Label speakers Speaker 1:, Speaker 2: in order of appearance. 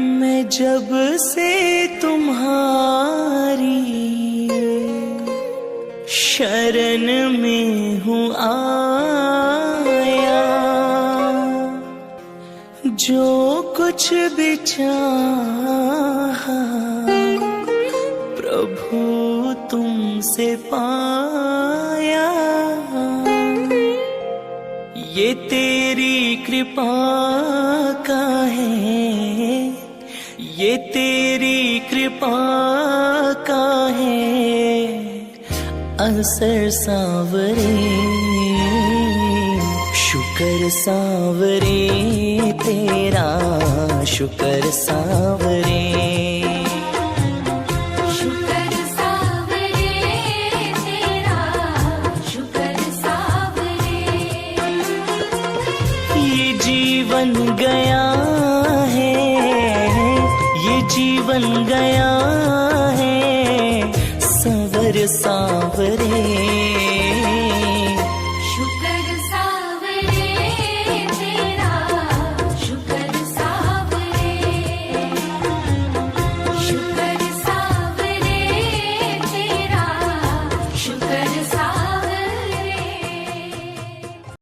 Speaker 1: मैं जब से तुम्हारी शरण में हूँ आया, जो कुछ भी चाहा प्रभु तुमसे पाया। ये तेरी कृपा का है, ये तेरी कृपा का है असर सांवरे। शुक्र सांवरे तेरा, शुक्र सांवरे। जीवन गया है, ये जीवन गया है संवर सांवरे।